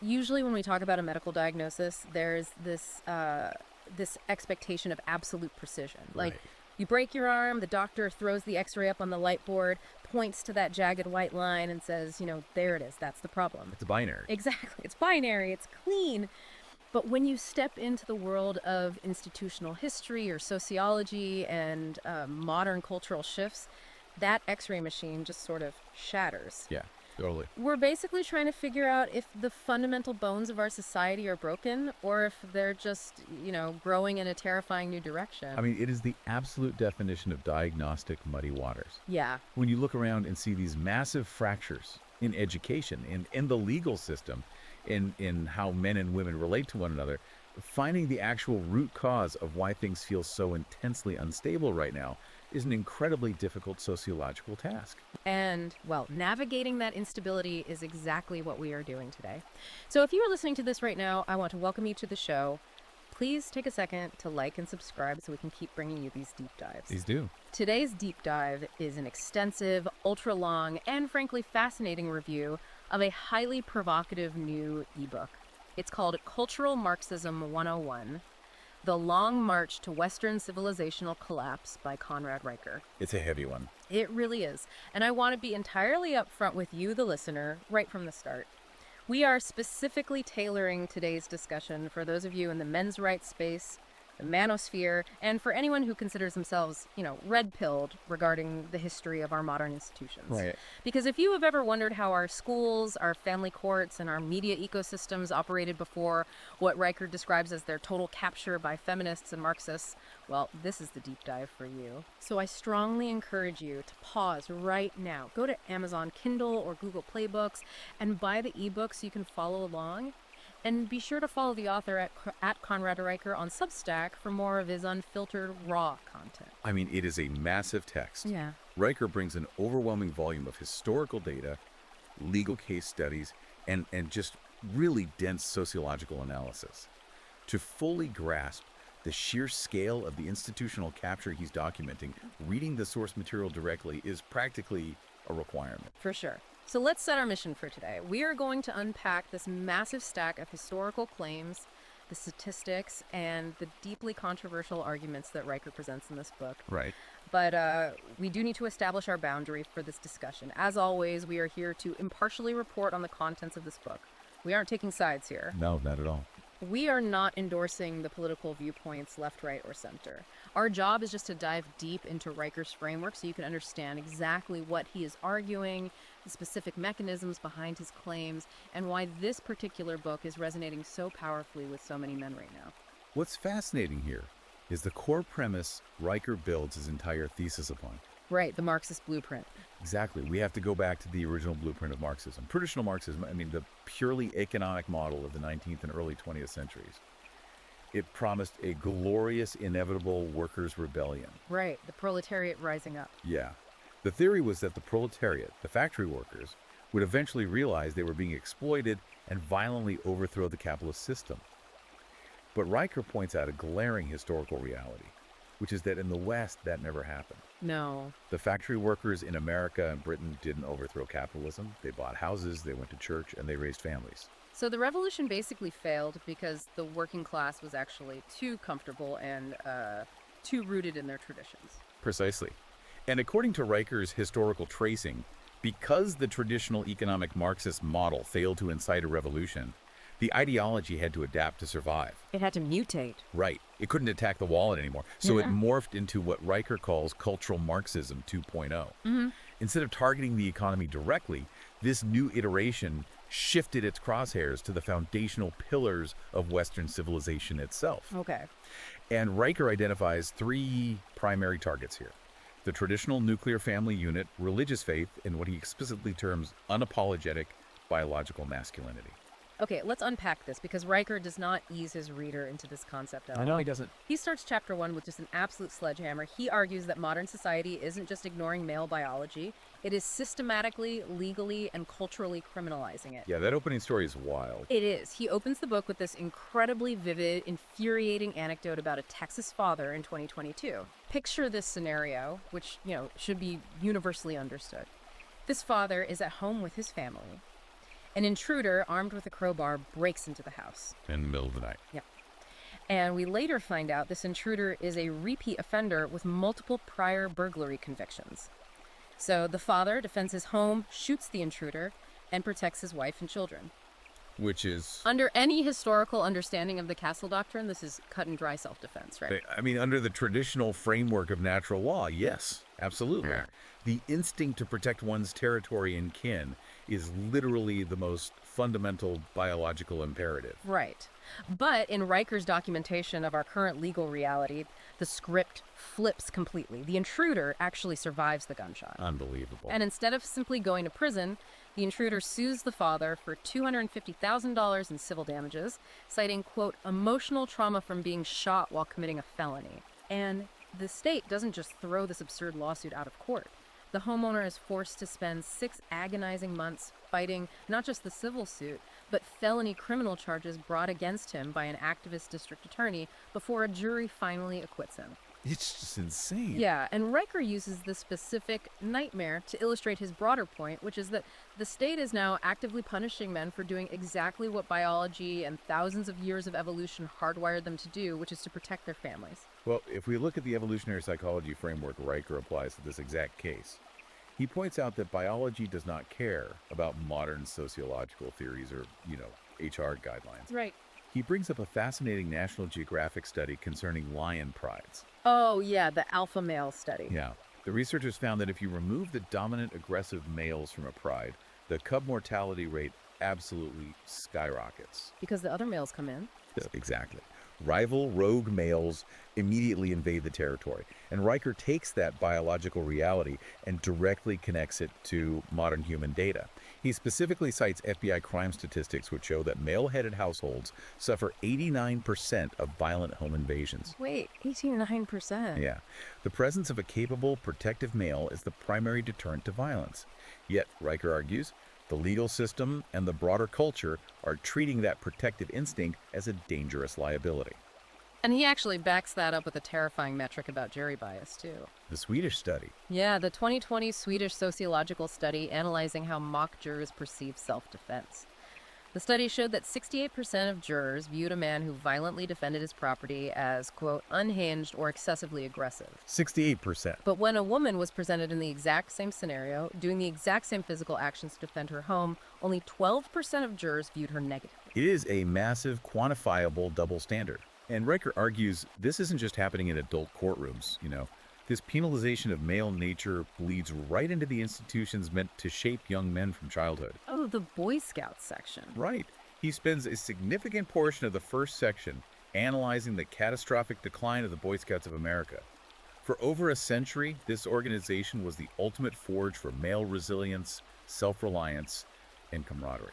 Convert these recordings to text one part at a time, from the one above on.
usually when we talk about a medical diagnosis, there's this expectation of absolute precision. Like, Right. you break your arm, the doctor throws the x-ray up on the light board, points to that jagged white line and says, there it is, that's the problem. It's binary. Exactly. It's binary, it's clean. But when you step into the world of institutional history or sociology and modern cultural shifts, that x-ray machine just sort of shatters. Yeah, totally. We're basically trying to figure out if the fundamental bones of our society are broken or if they're just, growing in a terrifying new direction. I mean, it is the absolute definition of diagnostic muddy waters. Yeah. When you look around and see these massive fractures in education, in the legal system, in how men and women relate to one another, finding the actual root cause of why things feel so intensely unstable right now is an incredibly difficult sociological task. And, well, navigating that instability is exactly what we are doing today. So if you are listening to this right now, I want to welcome you to the show. Please take a second to like and subscribe so we can keep bringing you these deep dives. These do. Today's deep dive is an extensive, ultra-long, and frankly fascinating review of a highly provocative new ebook. It's called Cultural Marxism 101, The Long March to Western Civilizational Collapse by Conrad Riker. It's a heavy one. It really is. And I want to be entirely upfront with you, the listener, right from the start. We are specifically tailoring today's discussion for those of you in the men's rights space, the manosphere, and for anyone who considers themselves, red-pilled regarding the history of our modern institutions. Right. Because if you have ever wondered how our schools, our family courts, and our media ecosystems operated before what Riker describes as their total capture by feminists and Marxists, well, this is the deep dive for you. So I strongly encourage you to pause right now. Go to Amazon Kindle or Google Play Books and buy the ebook so you can follow along. And be sure to follow the author at Conrad Riker on Substack for more of his unfiltered, raw content. I mean, it is a massive text. Yeah. Riker brings an overwhelming volume of historical data, legal case studies, and just really dense sociological analysis. To fully grasp the sheer scale of the institutional capture he's documenting, reading the source material directly is practically a requirement. For sure. So let's set our mission for today. We are going to unpack this massive stack of historical claims, the statistics, and the deeply controversial arguments that Riker presents in this book. Right. But we do need to establish our boundary for this discussion. As always, we are here to impartially report on the contents of this book. We aren't taking sides here. No, not at all. We are not endorsing the political viewpoints left, right, or center. Our job is just to dive deep into Riker's framework so you can understand exactly what he is arguing, the specific mechanisms behind his claims, and why this particular book is resonating so powerfully with so many men right now. What's fascinating here is the core premise Riker builds his entire thesis upon. Right, the Marxist blueprint. Exactly. We have to go back to the original blueprint of Marxism. Traditional Marxism, I mean, the purely economic model of the 19th and early 20th centuries. It promised a glorious, inevitable workers' rebellion. Right, the proletariat rising up. Yeah. The theory was that the proletariat, the factory workers, would eventually realize they were being exploited and violently overthrow the capitalist system. But Riker points out a glaring historical reality, which is that in the West, that never happened. No. The factory workers in America and Britain didn't overthrow capitalism. They bought houses, they went to church, and they raised families. So the revolution basically failed because the working class was actually too comfortable and too rooted in their traditions. Precisely. And according to Riker's historical tracing, because the traditional economic Marxist model failed to incite a revolution, the ideology had to adapt to survive. It had to mutate. Right. It couldn't attack the wallet anymore. So it morphed into what Riker calls cultural Marxism 2.0. Mm-hmm. Instead of targeting the economy directly, this new iteration shifted its crosshairs to the foundational pillars of Western civilization itself. Okay. And Riker identifies three primary targets here: the traditional nuclear family unit, religious faith, and what he explicitly terms unapologetic biological masculinity. Okay, let's unpack this because Riker does not ease his reader into this concept at all. I know he doesn't. He starts chapter 1 with just an absolute sledgehammer. He argues that modern society isn't just ignoring male biology, it is systematically, legally, and culturally criminalizing it. Yeah, that opening story is wild. It is. He opens the book with this incredibly vivid, infuriating anecdote about a Texas father in 2022. Picture this scenario, which, should be universally understood. This father is at home with his family, An intruder armed with a crowbar breaks into the house. In the middle of the night. Yeah. And we later find out this intruder is a repeat offender with multiple prior burglary convictions. So the father defends his home, shoots the intruder, and protects his wife and children. Which is... Under any historical understanding of the castle doctrine, this is cut and dry self-defense, right? I mean, under the traditional framework of natural law, yes, absolutely. Yeah. The instinct to protect one's territory and kin is literally the most fundamental biological imperative. Right. But in Riker's documentation of our current legal reality, the script flips completely. The intruder actually survives the gunshot. Unbelievable. And instead of simply going to prison, the intruder sues the father for $250,000 in civil damages, citing, quote, emotional trauma from being shot while committing a felony. And the state doesn't just throw this absurd lawsuit out of court. The homeowner is forced to spend 6 agonizing months fighting not just the civil suit, but felony criminal charges brought against him by an activist district attorney before a jury finally acquits him. It's just insane. Yeah, and Riker uses this specific nightmare to illustrate his broader point, which is that the state is now actively punishing men for doing exactly what biology and thousands of years of evolution hardwired them to do, which is to protect their families. Well, if we look at the evolutionary psychology framework Riker applies to this exact case, he points out that biology does not care about modern sociological theories or, HR guidelines. Right. He brings up a fascinating National Geographic study concerning lion prides. Oh, yeah, the alpha male study. Yeah. The researchers found that if you remove the dominant aggressive males from a pride, the cub mortality rate absolutely skyrockets. Because the other males come in. Exactly. Rival rogue males immediately invade the territory. And Riker takes that biological reality and directly connects it to modern human data. He specifically cites FBI crime statistics which show that male-headed households suffer 89% of violent home invasions. Wait, 89%? Yeah. The presence of a capable, protective male is the primary deterrent to violence. Yet, Riker argues, the legal system and the broader culture are treating that protective instinct as a dangerous liability. And he actually backs that up with a terrifying metric about jury bias, too. The Swedish study. Yeah, the 2020 Swedish sociological study analyzing how mock jurors perceive self-defense. The study showed that 68% of jurors viewed a man who violently defended his property as, quote, unhinged or excessively aggressive. 68%. But when a woman was presented in the exact same scenario, doing the exact same physical actions to defend her home, only 12% of jurors viewed her negatively. It is a massive, quantifiable double standard. And Riker argues this isn't just happening in adult courtrooms, This penalization of male nature bleeds right into the institutions meant to shape young men from childhood. Oh, the Boy Scouts section. Right. He spends a significant portion of the first section analyzing the catastrophic decline of the Boy Scouts of America. For over a century, this organization was the ultimate forge for male resilience, self-reliance, and camaraderie.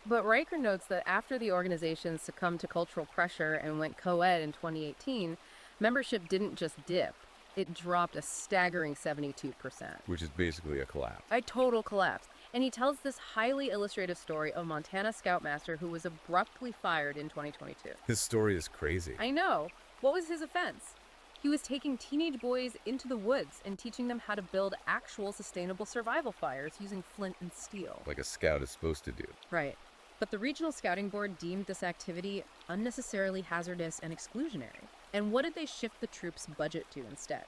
But Riker notes that after the organization succumbed to cultural pressure and went co-ed in 2018, membership didn't just dip. It dropped a staggering 72%. Which is basically a collapse. A total collapse. And he tells this highly illustrative story of Montana Scoutmaster who was abruptly fired in 2022. His story is crazy. I know. What was his offense? He was taking teenage boys into the woods and teaching them how to build actual sustainable survival fires using flint and steel. Like a scout is supposed to do. Right. But the Regional Scouting Board deemed this activity unnecessarily hazardous and exclusionary. And what did they shift the troops' budget to instead?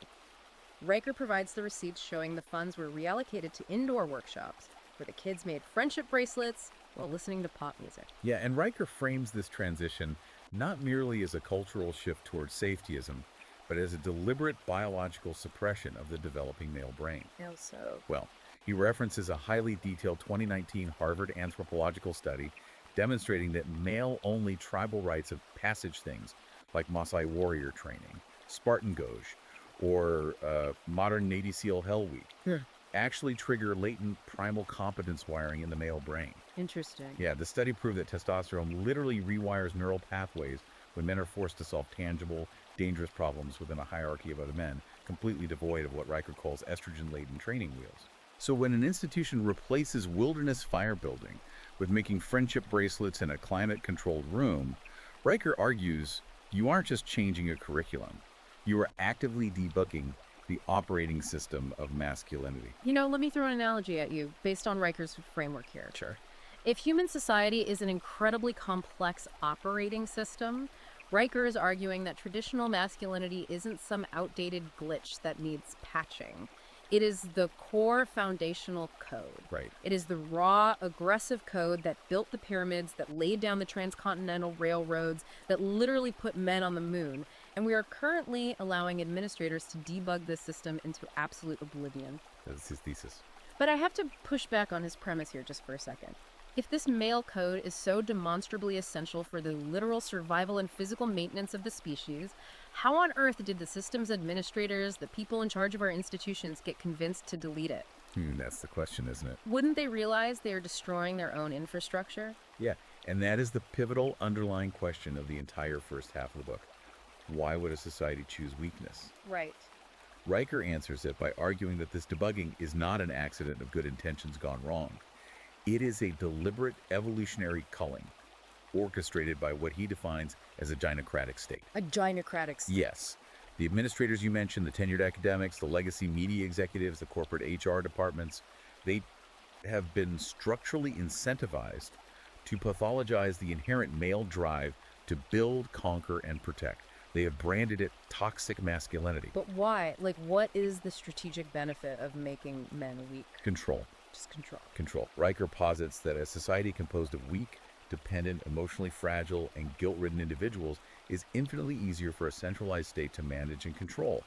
Riker provides the receipts showing the funds were reallocated to indoor workshops, where the kids made friendship bracelets while listening to pop music. Yeah, and Riker frames this transition not merely as a cultural shift towards safetyism, but as a deliberate biological suppression of the developing male brain. How so? Well, he references a highly detailed 2019 Harvard anthropological study demonstrating that male-only tribal rites of passage things like Maasai warrior training, Spartan Gauge, or modern Navy SEAL Hell Week actually trigger latent primal competence wiring in the male brain. Interesting. Yeah, the study proved that testosterone literally rewires neural pathways when men are forced to solve tangible, dangerous problems within a hierarchy of other men, completely devoid of what Riker calls estrogen-laden training wheels. So when an institution replaces wilderness fire building with making friendship bracelets in a climate-controlled room, Riker argues you aren't just changing a curriculum. You are actively debugging the operating system of masculinity. Let me throw an analogy at you based on Riker's framework here. Sure. If human society is an incredibly complex operating system, Riker is arguing that traditional masculinity isn't some outdated glitch that needs patching. It is the core foundational code. Right. It is the raw, aggressive code that built the pyramids, that laid down the transcontinental railroads, that literally put men on the moon. And we are currently allowing administrators to debug this system into absolute oblivion. That's his thesis. But I have to push back on his premise here just for a second. If this male code is so demonstrably essential for the literal survival and physical maintenance of the species, how on earth did the system's administrators, the people in charge of our institutions, get convinced to delete it? That's the question, isn't it? Wouldn't they realize they are destroying their own infrastructure? Yeah, and that is the pivotal underlying question of the entire first half of the book. Why would a society choose weakness? Right. Riker answers it by arguing that this debugging is not an accident of good intentions gone wrong. It is a deliberate evolutionary culling, orchestrated by what he defines as a gynocratic state. A gynocratic state. Yes. The administrators you mentioned, the tenured academics, the legacy media executives, the corporate HR departments, they have been structurally incentivized to pathologize the inherent male drive to build, conquer, and protect. They have branded it toxic masculinity. But why? Like, what is the strategic benefit of making men weak? Control. Just control. Control. Riker posits that a society composed of weak, dependent, emotionally fragile, and guilt-ridden individuals is infinitely easier for a centralized state to manage and control.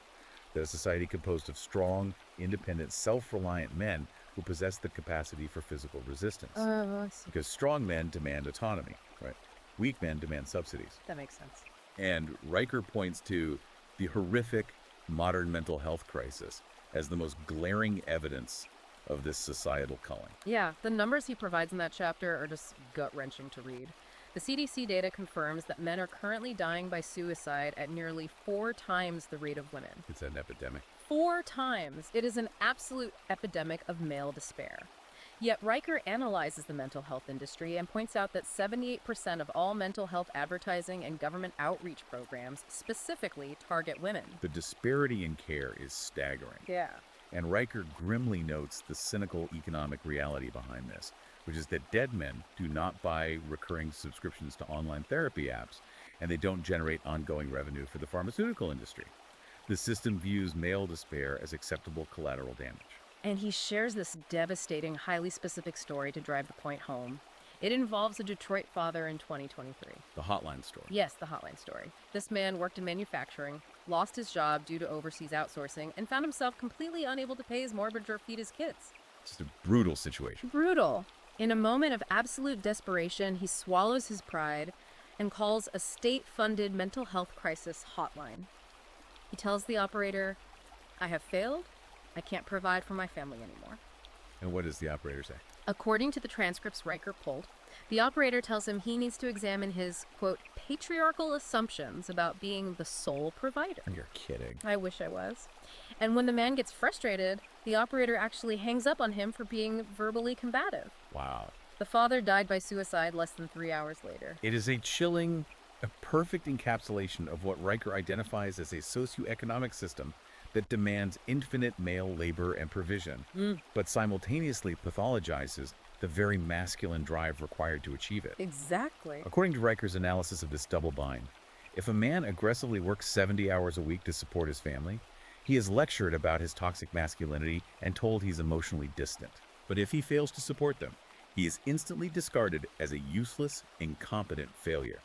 That a society composed of strong, independent, self-reliant men who possess the capacity for physical resistance. I see. Because strong men demand autonomy, right? Weak men demand subsidies. That makes sense. And Riker points to the horrific modern mental health crisis as the most glaring evidence of this societal culling. Yeah, the numbers he provides in that chapter are just gut-wrenching to read. The CDC data confirms that men are currently dying by suicide at nearly 4 times the rate of women. It's an epidemic. 4 times! It is an absolute epidemic of male despair. Yet Riker analyzes the mental health industry and points out that 78% of all mental health advertising and government outreach programs specifically target women. The disparity in care is staggering. Yeah. And Riker grimly notes the cynical economic reality behind this, which is that dead men do not buy recurring subscriptions to online therapy apps, and they don't generate ongoing revenue for the pharmaceutical industry. The system views male despair as acceptable collateral damage. And he shares this devastating, highly specific story to drive the point home. It involves a Detroit father in 2023. The hotline story. Yes, the hotline story. This man worked in manufacturing, lost his job due to overseas outsourcing, and found himself completely unable to pay his mortgage or feed his kids. Just a brutal situation. Brutal. In a moment of absolute desperation, he swallows his pride and calls a state-funded mental health crisis hotline. He tells the operator, "I have failed. I can't provide for my family anymore." And what does the operator say? According to the transcripts Riker pulled, the operator tells him he needs to examine his, quote, patriarchal assumptions about being the sole provider. You're kidding. I wish I was. And when the man gets frustrated, the operator actually hangs up on him for being verbally combative. Wow. The father died by suicide less than 3 hours later. It is a chilling, a perfect encapsulation of what Riker identifies as a socioeconomic system that demands infinite male labor and provision, but simultaneously pathologizes the very masculine drive required to achieve it. Exactly. According to Riker's analysis of this double bind, if a man aggressively works 70 hours a week to support his family, he is lectured about his toxic masculinity and told he's emotionally distant. But if he fails to support them, he is instantly discarded as a useless, incompetent failure.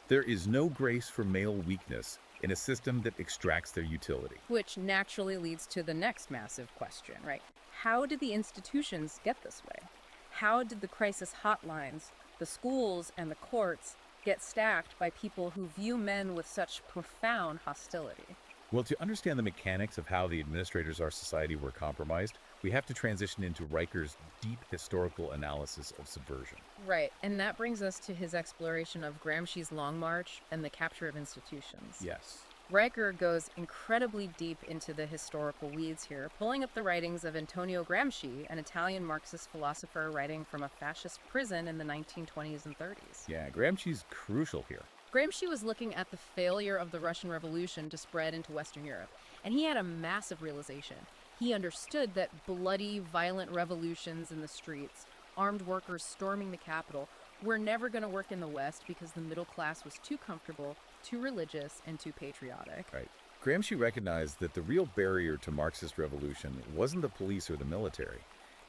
There is no grace for male weakness in a system that extracts their utility. Which naturally leads to the next massive question, right? How did the institutions get this way? How did the crisis hotlines, the schools, and the courts get staffed by people who view men with such profound hostility? Well, to understand the mechanics of how the administrators of our society were compromised, we have to transition into Riker's deep historical analysis of subversion. Right, and that brings us to his exploration of Gramsci's Long March and the capture of institutions. Yes. Riker goes incredibly deep into the historical weeds here, pulling up the writings of Antonio Gramsci, an Italian Marxist philosopher writing from a fascist prison in the 1920s and 30s. Yeah, Gramsci's crucial here. Gramsci was looking at the failure of the Russian Revolution to spread into Western Europe, and he had a massive realization. He understood that bloody, violent revolutions in the streets armed workers storming the Capitol were never going to work in the West because the middle class was too comfortable, too religious, and too patriotic. Right. Gramsci recognized that the real barrier to Marxist revolution wasn't the police or the military.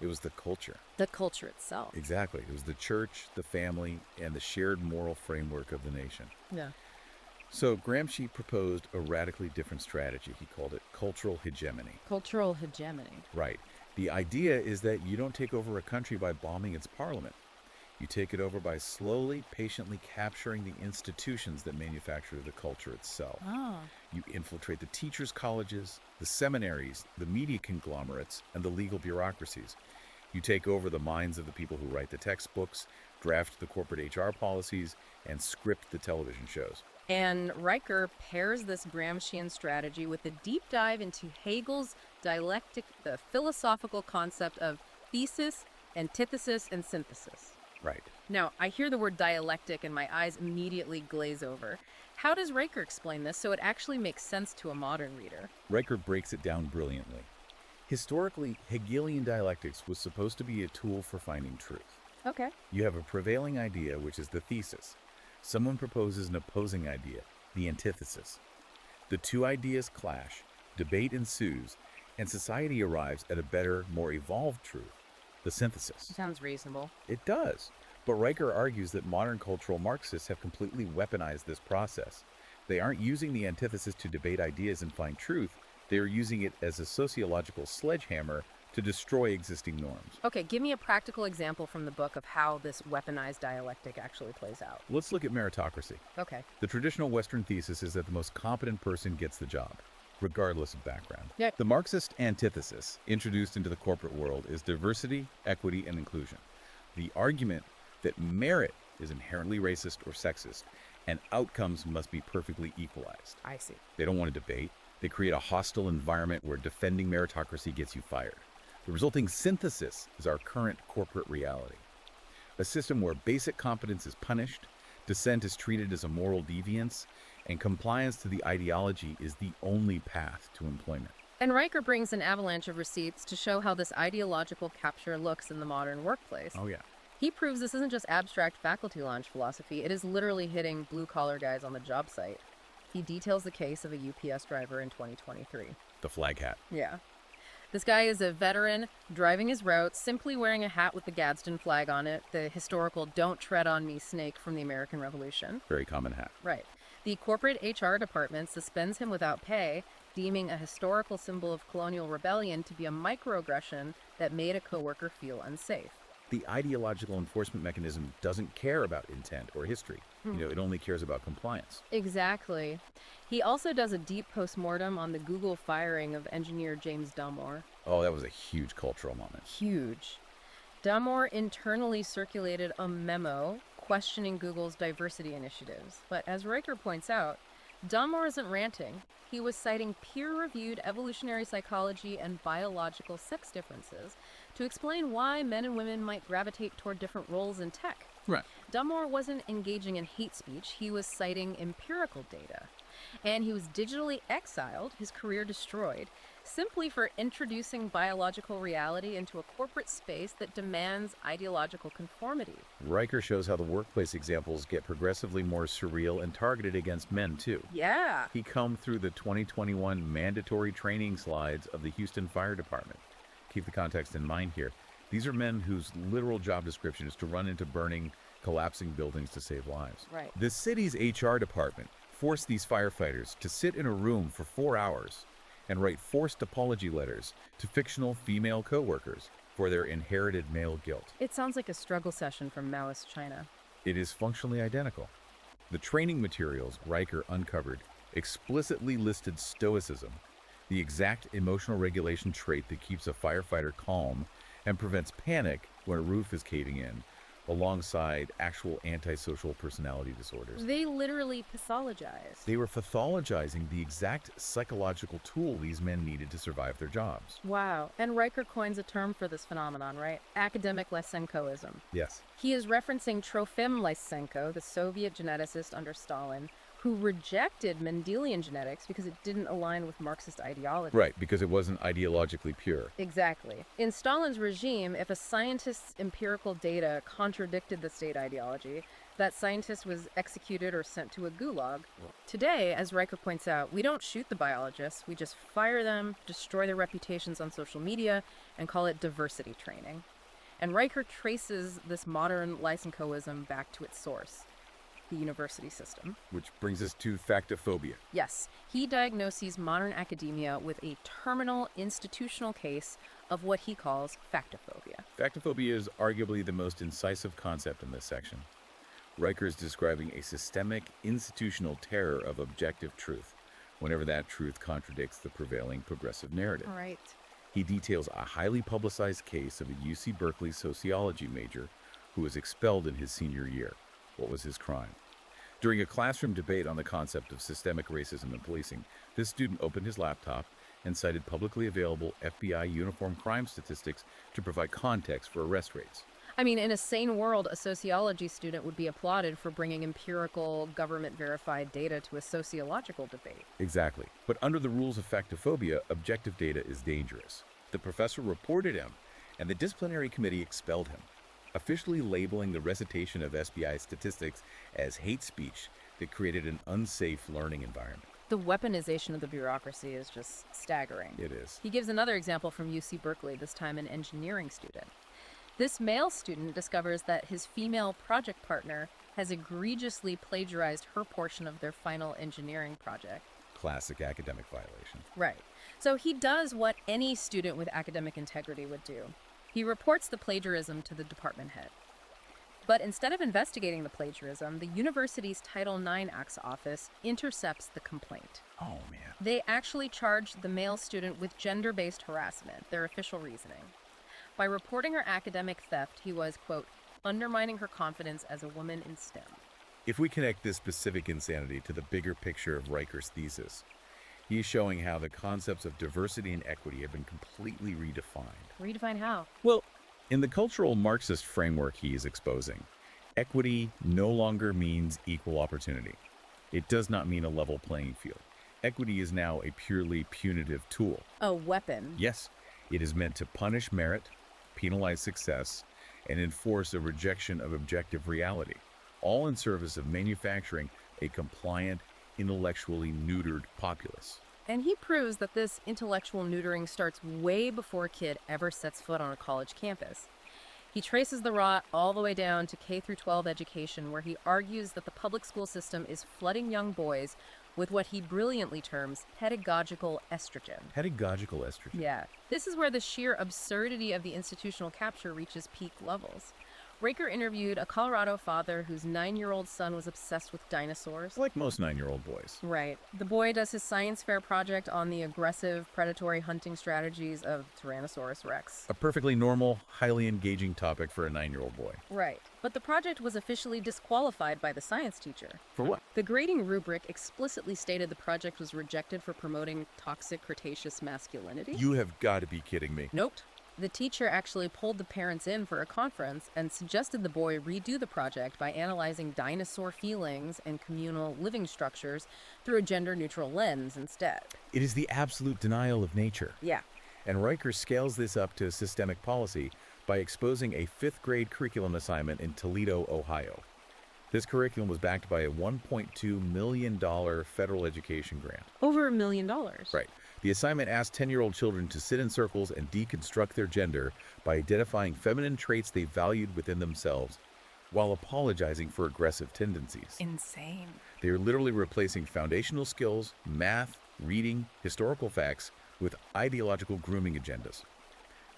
It was the culture. The culture itself. Exactly. It was the church, the family, and the shared moral framework of the nation. Yeah. So Gramsci proposed a radically different strategy. He called it cultural hegemony. Cultural hegemony. Right. The idea is that you don't take over a country by bombing its parliament. You take it over by slowly, patiently capturing the institutions that manufacture the culture itself. Oh. You infiltrate the teachers' colleges, the seminaries, the media conglomerates, and the legal bureaucracies. You take over the minds of the people who write the textbooks, draft the corporate HR policies, and script the television shows. And Riker pairs this Gramscian strategy with a deep dive into Hegel's dialectic, the philosophical concept of thesis, antithesis, and synthesis. Right. Now, I hear the word dialectic and my eyes immediately glaze over. How does Riker explain this so it actually makes sense to a modern reader? Riker breaks it down brilliantly. Historically, Hegelian dialectics was supposed to be a tool for finding truth. Okay. You have a prevailing idea, which is the thesis. Someone proposes an opposing idea, the antithesis. The two ideas clash, debate ensues, and society arrives at a better, more evolved truth, the synthesis. Sounds reasonable. It does. But Riker argues that modern cultural Marxists have completely weaponized this process. They aren't using the antithesis to debate ideas and find truth. They are using it as a sociological sledgehammer to destroy existing norms. Okay, give me a practical example from the book of how this weaponized dialectic actually plays out. Let's look at meritocracy. Okay. The traditional Western thesis is that the most competent person gets the job, regardless of background. Yeah. The Marxist antithesis introduced into the corporate world is diversity, equity, and inclusion. The argument that merit is inherently racist or sexist, and outcomes must be perfectly equalized. I see. They don't want to debate. They create a hostile environment where defending meritocracy gets you fired. The resulting synthesis is our current corporate reality. A system where basic competence is punished, dissent is treated as a moral deviance, and compliance to the ideology is the only path to employment. And Riker brings an avalanche of receipts to show how this ideological capture looks in the modern workplace. Oh, yeah. He proves this isn't just abstract faculty lounge philosophy, it is literally hitting blue-collar guys on the job site. He details the case of a UPS driver in 2023. The flag hat. Yeah. This guy is a veteran, driving his route, simply wearing a hat with the Gadsden flag on it, the historical "Don't Tread on Me" snake from the American Revolution. Very common hat. Right. The corporate HR department suspends him without pay, deeming a historical symbol of colonial rebellion to be a microaggression that made a coworker feel unsafe. The ideological enforcement mechanism doesn't care about intent or history. It only cares about compliance. Exactly. He also does a deep postmortem on the Google firing of engineer James Dunmore. Oh, that was a huge cultural moment. Huge. Dunmore internally circulated a memo questioning Google's diversity initiatives. But as Riker points out, Dunmore isn't ranting. He was citing peer-reviewed evolutionary psychology and biological sex differences to explain why men and women might gravitate toward different roles in tech. Right. Dunmore wasn't engaging in hate speech, he was citing empirical data. And he was digitally exiled, his career destroyed, simply for introducing biological reality into a corporate space that demands ideological conformity. Riker shows how the workplace examples get progressively more surreal and targeted against men, too. Yeah. He combed through the 2021 mandatory training slides of the Houston Fire Department. Keep the context in mind here. These are men whose literal job description is to run into burning, collapsing buildings to save lives. Right. The city's HR department forced these firefighters to sit in a room for 4 hours and write forced apology letters to fictional female coworkers for their inherited male guilt. It sounds like a struggle session from Maoist China. It is functionally identical. The training materials Riker uncovered explicitly listed stoicism, the exact emotional regulation trait that keeps a firefighter calm and prevents panic when a roof is caving in, alongside actual antisocial personality disorders. They literally pathologized. They were pathologizing the exact psychological tool these men needed to survive their jobs. Wow. And Riker coins a term for this phenomenon, right? Academic Lysenkoism. Yes. He is referencing Trofim Lysenko, the Soviet geneticist under Stalin, who rejected Mendelian genetics because it didn't align with Marxist ideology. Right, because it wasn't ideologically pure. Exactly. In Stalin's regime, if a scientist's empirical data contradicted the state ideology, that scientist was executed or sent to a gulag. Today, as Riker points out, we don't shoot the biologists, we just fire them, destroy their reputations on social media, and call it diversity training. And Riker traces this modern Lysenkoism back to its source, the university system. Which brings us to factophobia. Yes, he diagnoses modern academia with a terminal institutional case of what he calls factophobia. Factophobia is arguably the most incisive concept in this section. Riker is describing a systemic, institutional terror of objective truth, whenever that truth contradicts the prevailing progressive narrative. All right. He details a highly publicized case of a UC Berkeley sociology major who was expelled in his senior year. What was his crime? During a classroom debate on the concept of systemic racism in policing, this student opened his laptop and cited publicly available FBI uniform crime statistics to provide context for arrest rates. I mean, in a sane world, a sociology student would be applauded for bringing empirical, government-verified data to a sociological debate. Exactly. But under the rules of factophobia, objective data is dangerous. The professor reported him, and the disciplinary committee expelled him, officially labeling the recitation of SBI statistics as hate speech that created an unsafe learning environment. The weaponization of the bureaucracy is just staggering. It is. He gives another example from UC Berkeley, this time an engineering student. This male student discovers that his female project partner has egregiously plagiarized her portion of their final engineering project. Classic academic violation. Right. So he does what any student with academic integrity would do. He reports the plagiarism to the department head. But instead of investigating the plagiarism, the university's Title IX Act's office intercepts the complaint. Oh, man. They actually charged the male student with gender-based harassment, their official reasoning. By reporting her academic theft, he was, quote, undermining her confidence as a woman in STEM. If we connect this specific insanity to the bigger picture of Riker's thesis, he is showing how the concepts of diversity and equity have been completely redefined. Redefine how? Well, in the cultural Marxist framework he is exposing, equity no longer means equal opportunity. It does not mean a level playing field. Equity is now a purely punitive tool. A weapon. Yes, it is meant to punish merit, penalize success, and enforce a rejection of objective reality, all in service of manufacturing a compliant, intellectually neutered populace. And he proves that this intellectual neutering starts way before a kid ever sets foot on a college campus. He traces the rot all the way down to K-12 education, where he argues that the public school system is flooding young boys with what he brilliantly terms pedagogical estrogen. Pedagogical estrogen. Yeah. This is where the sheer absurdity of the institutional capture reaches peak levels. Riker interviewed a Colorado father whose 9-year-old son was obsessed with dinosaurs. Like most 9-year-old boys. Right. The boy does his science fair project on the aggressive predatory hunting strategies of Tyrannosaurus rex. A perfectly normal, highly engaging topic for a 9-year-old boy. Right. But the project was officially disqualified by the science teacher. For what? The grading rubric explicitly stated the project was rejected for promoting toxic Cretaceous masculinity. You have got to be kidding me. Nope. The teacher actually pulled the parents in for a conference and suggested the boy redo the project by analyzing dinosaur feelings and communal living structures through a gender-neutral lens instead. It is the absolute denial of nature. Yeah. And Riker scales this up to systemic policy by exposing a 5th grade curriculum assignment in Toledo, Ohio. This curriculum was backed by a $1.2 million federal education grant. Over $1 million. Right. The assignment asked 10-year-old children to sit in circles and deconstruct their gender by identifying feminine traits they valued within themselves while apologizing for aggressive tendencies. Insane. They are literally replacing foundational skills, math, reading, historical facts with ideological grooming agendas.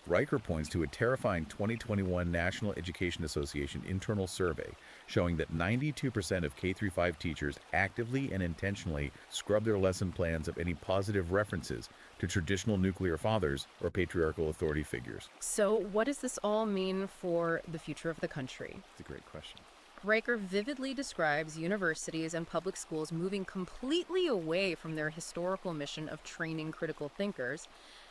Riker points to a terrifying 2021 National Education Association internal survey showing that 92% of K-5 teachers actively and intentionally scrub their lesson plans of any positive references to traditional nuclear fathers or patriarchal authority figures. So what does this all mean for the future of the country? It's a great question. Riker vividly describes universities and public schools moving completely away from their historical mission of training critical thinkers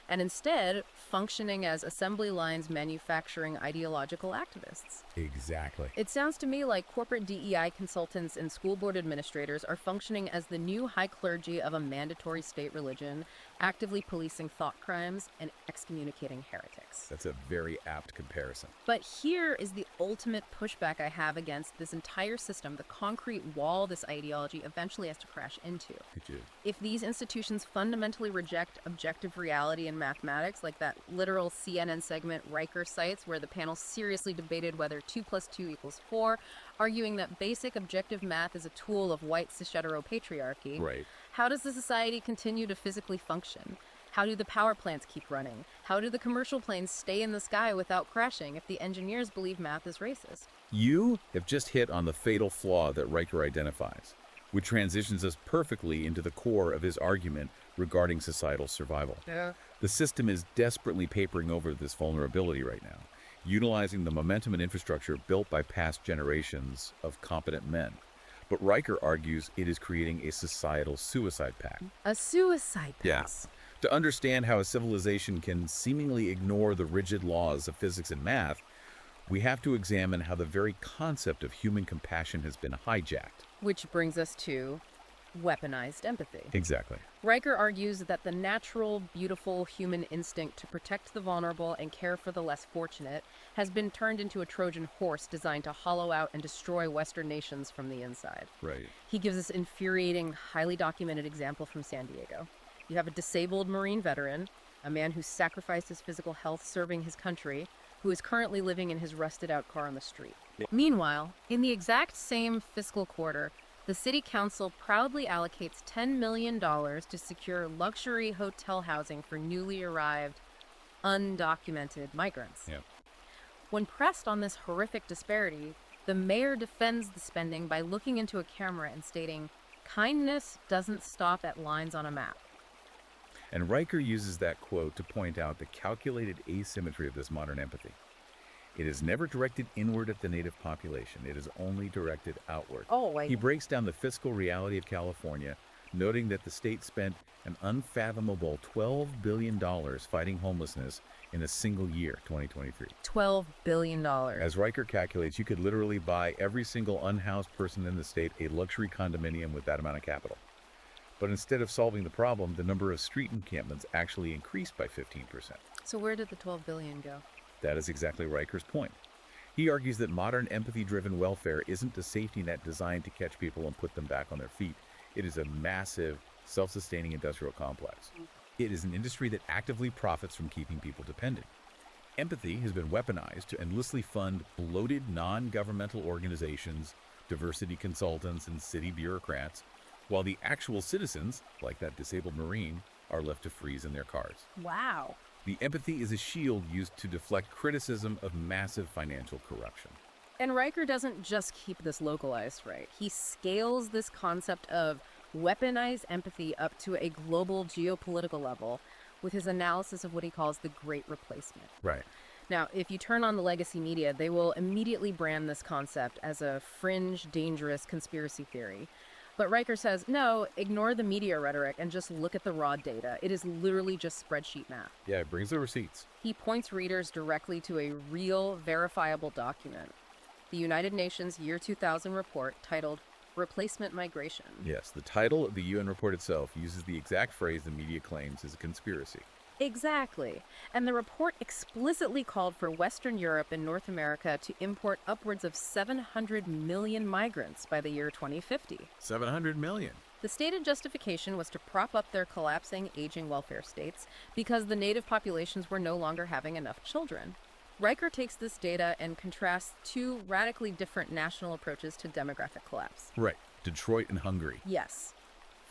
and instead functioning as assembly lines manufacturing ideological activists. Exactly. It sounds to me like corporate DEI consultants and school board administrators are functioning as the new high clergy of a mandatory state religion, actively policing thought crimes and excommunicating heretics. That's a very apt comparison. But here is the ultimate pushback I have against this entire system, the concrete wall this ideology eventually has to crash into. Could you? If these institutions fundamentally reject objective reality in mathematics, like that literal CNN segment Riker cites, where the panel seriously debated whether 2 + 2 = 4, arguing that basic objective math is a tool of white cis-heteropatriarchy, Right. how does the society continue to physically function? How do the power plants keep running? How do the commercial planes stay in the sky without crashing if the engineers believe math is racist? You have just hit on the fatal flaw that Riker identifies, which transitions us perfectly into the core of his argument regarding societal survival. Yeah. The system is desperately papering over this vulnerability right now, utilizing the momentum and infrastructure built by past generations of competent men. But Riker argues it is creating a societal suicide pact. A suicide pass. To understand how a civilization can seemingly ignore the rigid laws of physics and math, we have to examine how the very concept of human compassion has been hijacked. Which brings us to weaponized empathy. Exactly. Riker argues that the natural, beautiful human instinct to protect the vulnerable and care for the less fortunate has been turned into a Trojan horse designed to hollow out and destroy Western nations from the inside. Right. He gives this infuriating, highly documented example from San Diego. You have a disabled Marine veteran, a man who sacrificed his physical health serving his country, who is currently living in his rusted-out car on the street. Meanwhile, in the exact same fiscal quarter, the city council proudly allocates $10 million to secure luxury hotel housing for newly arrived, undocumented migrants. Yeah. When pressed on this horrific disparity, the mayor defends the spending by looking into a camera and stating, "Kindness doesn't stop at lines on a map." And Riker uses that quote to point out the calculated asymmetry of this modern empathy. It is never directed inward at the native population. It is only directed outward. He breaks down the fiscal reality of California, noting that the state spent an unfathomable $12 billion fighting homelessness in a single year, 2023. $12 billion. As Riker calculates, you could literally buy every single unhoused person in the state a luxury condominium with that amount of capital. But instead of solving the problem, the number of street encampments actually increased by 15%. So where did the $12 billion go? That is exactly Riker's point. He argues that modern empathy-driven welfare isn't a safety net designed to catch people and put them back on their feet. It is a massive, self-sustaining industrial complex. It is an industry that actively profits from keeping people dependent. Empathy has been weaponized to endlessly fund bloated non-governmental organizations, diversity consultants, and city bureaucrats, while the actual citizens, like that disabled Marine, are left to freeze in their cars. Wow. The empathy is a shield used to deflect criticism of massive financial corruption. And Riker doesn't just keep this localized, right? He scales this concept of weaponized empathy up to a global geopolitical level with his analysis of what he calls the Great Replacement. Right. Now, if you turn on the legacy media, they will immediately brand this concept as a fringe, dangerous conspiracy theory. But Riker says, no, ignore the media rhetoric and just look at the raw data. It is literally just spreadsheet math. Yeah, it brings the receipts. He points readers directly to a real, verifiable document. The United Nations Year 2000 report titled Replacement Migration. Yes, the title of the UN report itself uses the exact phrase the media claims is a conspiracy. Exactly. And the report explicitly called for Western Europe and North America to import upwards of 700 million migrants by the year 2050. 700 million. The stated justification was to prop up their collapsing, aging welfare states because the native populations were no longer having enough children. Riker takes this data and contrasts two radically different national approaches to demographic collapse. Right. Detroit and Hungary. Yes.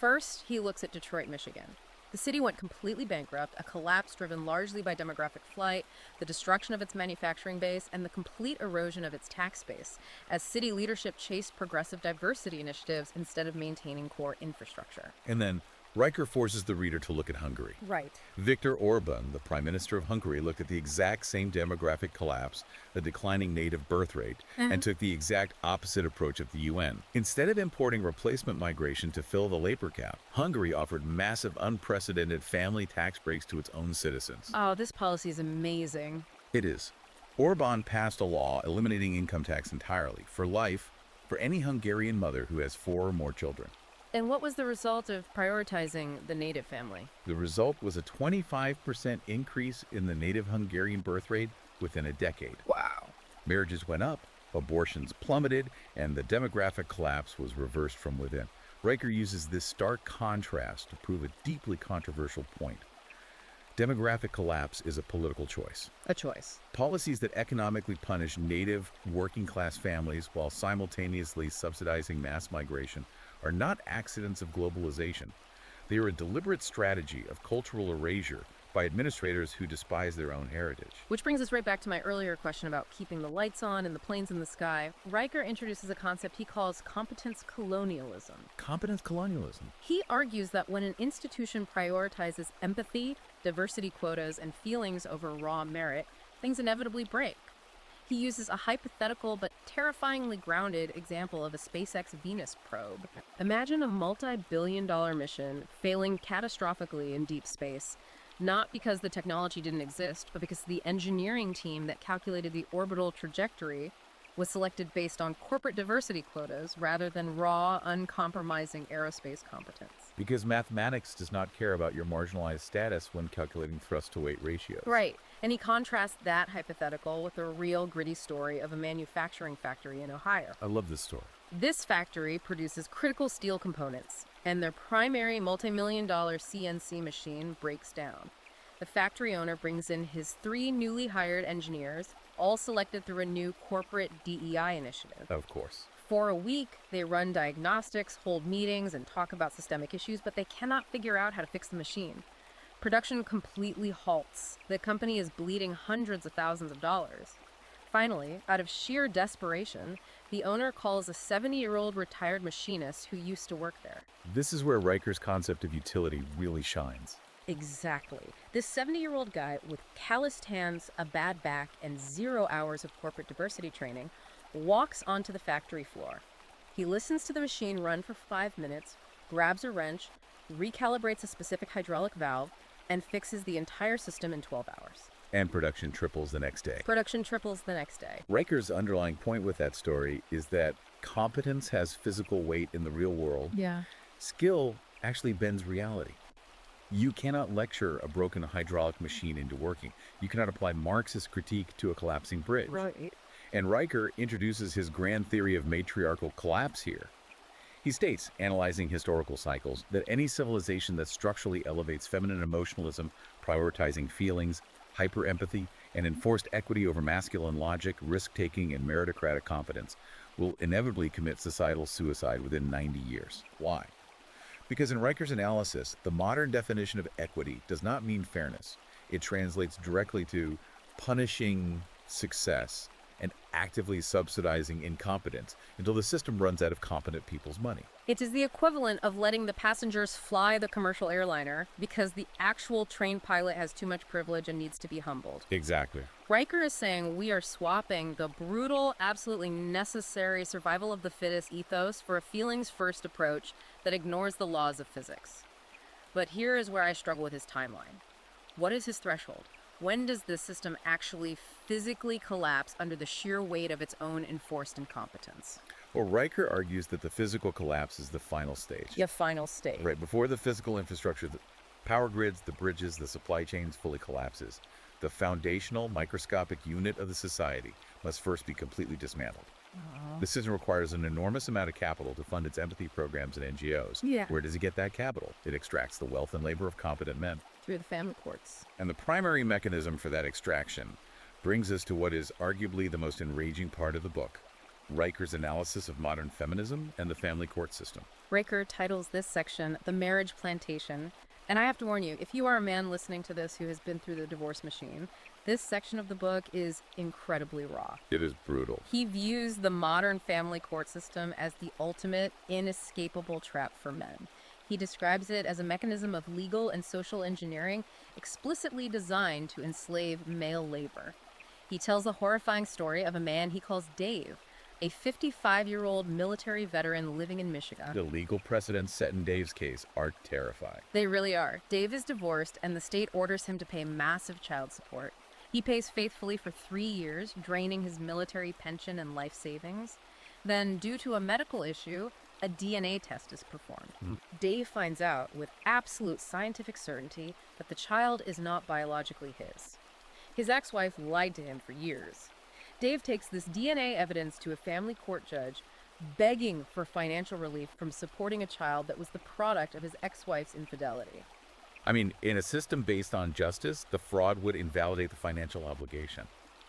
First, he looks at Detroit, Michigan. The city went completely bankrupt, a collapse driven largely by demographic flight, the destruction of its manufacturing base, and the complete erosion of its tax base, as city leadership chased progressive diversity initiatives instead of maintaining core infrastructure. And then Riker forces the reader to look at Hungary. Right. Viktor Orban, the Prime Minister of Hungary, looked at the exact same demographic collapse, a declining native birth rate, and took the exact opposite approach of the UN. Instead of importing replacement migration to fill the labor gap, Hungary offered massive, unprecedented family tax breaks to its own citizens. Oh, this policy is amazing. It is. Orban passed a law eliminating income tax entirely, for life, for any Hungarian mother who has 4 or more children. And what was the result of prioritizing the native family? The result was a 25% increase in the native Hungarian birth rate within a decade. Wow. Marriages went up, abortions plummeted, and the demographic collapse was reversed from within. Riker uses this stark contrast to prove a deeply controversial point. Demographic collapse is a political choice. A choice. Policies that economically punish native working-class families while simultaneously subsidizing mass migration are not accidents of globalization. They are a deliberate strategy of cultural erasure by administrators who despise their own heritage. Which brings us right back to my earlier question about keeping the lights on and the planes in the sky. Riker introduces a concept he calls competence colonialism. Competence colonialism. He argues that when an institution prioritizes empathy, diversity quotas, and feelings over raw merit, things inevitably break. He uses a hypothetical but terrifyingly grounded example of a SpaceX Venus probe. Imagine a multi-billion-dollar mission failing catastrophically in deep space, not because the technology didn't exist, but because the engineering team that calculated the orbital trajectory was selected based on corporate diversity quotas rather than raw, uncompromising aerospace competence. Because mathematics does not care about your marginalized status when calculating thrust-to-weight ratios. Right. And he contrasts that hypothetical with a real gritty story of a manufacturing factory in Ohio. I love this story. This factory produces critical steel components, and their primary multi-million-dollar CNC machine breaks down. The factory owner brings in his 3 newly hired engineers, all selected through a new corporate DEI initiative. Of course. For a week, they run diagnostics, hold meetings, and talk about systemic issues, but they cannot figure out how to fix the machine. Production completely halts. The company is bleeding hundreds of thousands of dollars. Finally, out of sheer desperation, the owner calls a 70-year-old retired machinist who used to work there. This is where Riker's concept of utility really shines. Exactly. This 70-year-old guy with calloused hands, a bad back, and 0 hours of corporate diversity training walks onto the factory floor. He listens to the machine run for 5 minutes, grabs a wrench, recalibrates a specific hydraulic valve, and fixes the entire system in 12 hours. And production triples the next day. Production triples the next day. Riker's underlying point with that story is that competence has physical weight in the real world. Yeah. Skill actually bends reality. You cannot lecture a broken hydraulic machine into working. You cannot apply Marxist critique to a collapsing bridge. Right. And Riker introduces his grand theory of matriarchal collapse here. He states, analyzing historical cycles, that any civilization that structurally elevates feminine emotionalism, prioritizing feelings, hyper-empathy, and enforced equity over masculine logic, risk-taking, and meritocratic competence will inevitably commit societal suicide within 90 years. Why? Because in Riker's analysis, the modern definition of equity does not mean fairness. It translates directly to punishing success and actively subsidizing incompetence until the system runs out of competent people's money. It is the equivalent of letting the passengers fly the commercial airliner because the actual trained pilot has too much privilege and needs to be humbled. Exactly. Riker is saying we are swapping the brutal, absolutely necessary survival of the fittest ethos for a feelings-first approach that ignores the laws of physics. But here is where I struggle with his timeline. What is his threshold? When does this system actually physically collapse under the sheer weight of its own enforced incompetence? Well, Riker argues that the physical collapse is the final stage. Yeah, final stage. Right, before the physical infrastructure, the power grids, the bridges, the supply chains fully collapses. The foundational, microscopic unit of the society must first be completely dismantled. The system requires an enormous amount of capital to fund its empathy programs and NGOs. Yeah. Where does it get that capital? It extracts the wealth and labor of competent men. Through the family courts. And the primary mechanism for that extraction brings us to what is arguably the most enraging part of the book, Riker's analysis of modern feminism and the family court system. Riker titles this section The Marriage Plantation. And I have to warn you, if you are a man listening to this who has been through the divorce machine, this section of the book is incredibly raw. It is brutal. He views the modern family court system as the ultimate, inescapable trap for men. He He describes it as a mechanism of legal and social engineering explicitly designed to enslave male labor. He tells a horrifying story of a man he calls Dave, a 55-year-old military veteran living in Michigan. The legal precedents set in Dave's case are terrifying. They really are. Dave is divorced, and the state orders him to pay massive child support. He pays faithfully for 3 years, draining his military pension and life savings. Then, due to a medical issue, a DNA test is performed. Dave finds out with absolute scientific certainty that the child is not biologically his. His ex-wife lied to him for years. Dave takes this DNA evidence to a family court judge, begging for financial relief from supporting a child that was the product of his ex-wife's infidelity. I mean, in a system based on justice, the fraud would invalidate the financial obligation.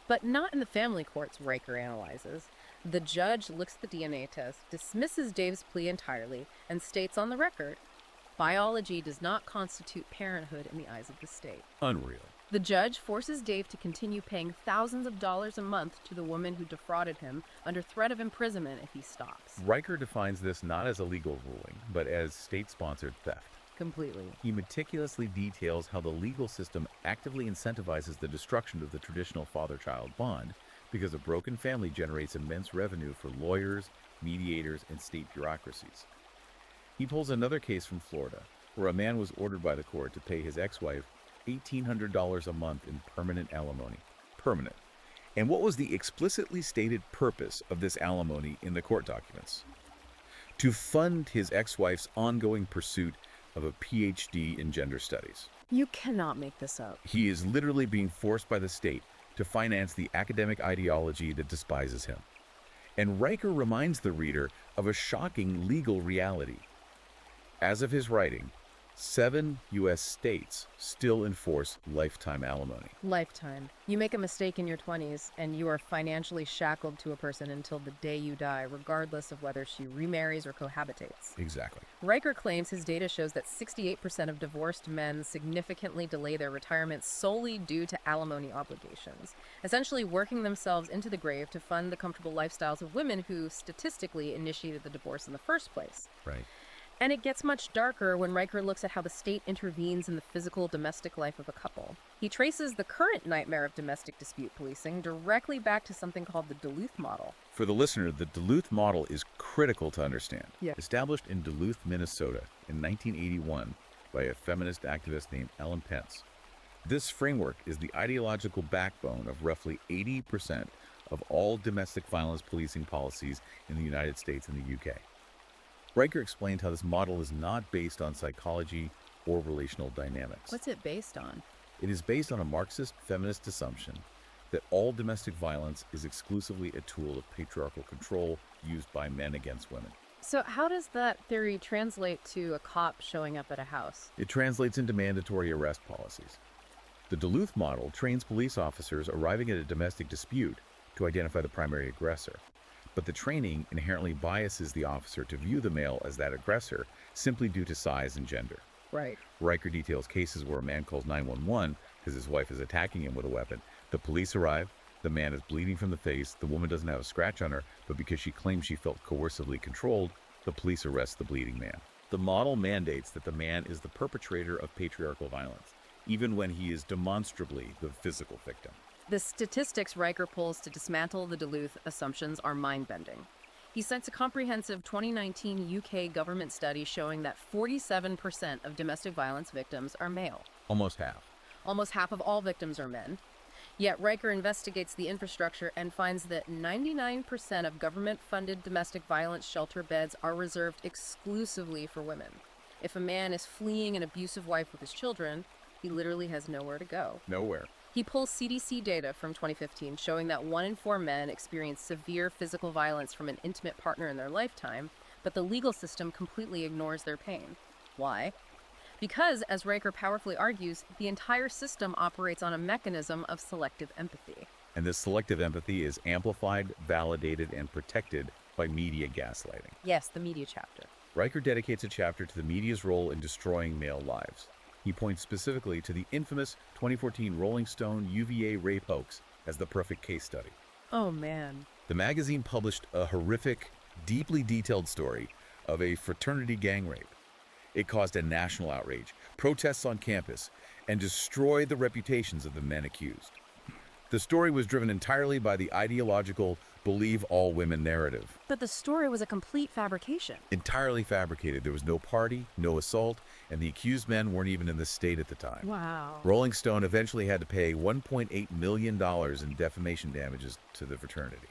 But not in the family courts, Riker analyzes. The judge looks at the DNA test, dismisses Dave's plea entirely, and states on the record, biology does not constitute parenthood in the eyes of the state. Unreal. The judge forces Dave to continue paying thousands of dollars a month to the woman who defrauded him under threat of imprisonment if he stops. Riker defines this not as a legal ruling, but as state-sponsored theft. Completely. He meticulously details how the legal system actively incentivizes the destruction of the traditional father-child bond because a broken family generates immense revenue for lawyers, mediators, and state bureaucracies. He pulls another case from Florida, where a man was ordered by the court to pay his ex-wife $1,800 a month in permanent alimony. Permanent. And what was the explicitly stated purpose of this alimony in the court documents? To fund his ex-wife's ongoing pursuit of a PhD in gender studies. You cannot make this up. He is literally being forced by the state to finance the academic ideology that despises him. And Riker reminds the reader of a shocking legal reality. As of his writing, 7 U.S. states still enforce lifetime alimony. Lifetime. You make a mistake in your 20s, and you are financially shackled to a person until the day you die, regardless of whether she remarries or cohabitates. Exactly. Riker claims his data shows that 68% of divorced men significantly delay their retirement solely due to alimony obligations, essentially working themselves into the grave to fund the comfortable lifestyles of women who statistically initiated the divorce in the first place. Right. And it gets much darker when Riker looks at how the state intervenes in the physical domestic life of a couple. He traces the current nightmare of domestic dispute policing directly back to something called the Duluth model. For the listener, the Duluth model is critical to understand. Yeah. Established in Duluth, Minnesota in 1981 by a feminist activist named Ellen Pence. This framework is the ideological backbone of roughly 80% of all domestic violence policing policies in the United States and the UK. Riker explained how this model is not based on psychology or relational dynamics. What's it based on? It is based on a Marxist feminist assumption that all domestic violence is exclusively a tool of patriarchal control used by men against women. So how does that theory translate to a cop showing up at a house? It translates into mandatory arrest policies. The Duluth model trains police officers arriving at a domestic dispute to identify the primary aggressor. But the training inherently biases the officer to view the male as that aggressor simply due to size and gender. Right. Riker details cases where a man calls 911 because his wife is attacking him with a weapon. The police arrive, the man is bleeding from the face, the woman doesn't have a scratch on her, but because she claims she felt coercively controlled, the police arrest the bleeding man. The model mandates that the man is the perpetrator of patriarchal violence, even when he is demonstrably the physical victim. The statistics Riker pulls to dismantle the Duluth assumptions are mind-bending. He cites a comprehensive 2019 UK government study showing that 47% of domestic violence victims are male. Almost half. Almost half of all victims are men. Yet Riker investigates the infrastructure and finds that 99% of government-funded domestic violence shelter beds are reserved exclusively for women. If a man is fleeing an abusive wife with his children, he literally has nowhere to go. Nowhere. He pulls CDC data from 2015 showing that 1 in 4 men experience severe physical violence from an intimate partner in their lifetime, but the legal system completely ignores their pain. Why? Because, as Riker powerfully argues, the entire system operates on a mechanism of selective empathy. And this selective empathy is amplified, validated, and protected by media gaslighting. Yes, the media chapter. Riker dedicates a chapter to the media's role in destroying male lives. He points specifically to the infamous 2014 Rolling Stone UVA rape hoax as the perfect case study. Oh, man. The magazine published a horrific, deeply detailed story of a fraternity gang rape. It caused a national outrage, protests on campus, and destroyed the reputations of the men accused. The story was driven entirely by the ideological believe all women narrative. But the story was a complete fabrication. Entirely fabricated. There was no party, no assault, and the accused men weren't even in the state at the time. Wow. Rolling Stone eventually had to pay $1.8 million in defamation damages to the fraternity.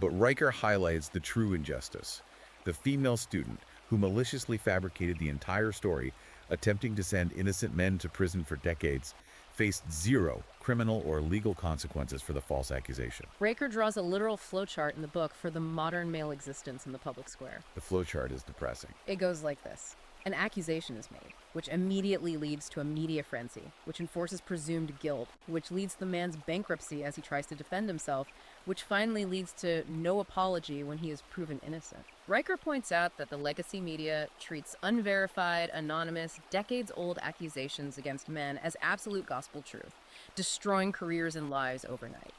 But Riker highlights the true injustice. The female student who maliciously fabricated the entire story, attempting to send innocent men to prison for decades, faced zero criminal or legal consequences for the false accusation. Riker draws a literal flowchart in the book for the modern male existence in the public square. The flowchart is depressing. It goes like this. An accusation is made, which immediately leads to a media frenzy, which enforces presumed guilt, which leads to the man's bankruptcy as he tries to defend himself, which finally leads to no apology when he is proven innocent. Riker points out that the legacy media treats unverified, anonymous, decades-old accusations against men as absolute gospel truth, destroying careers and lives overnight.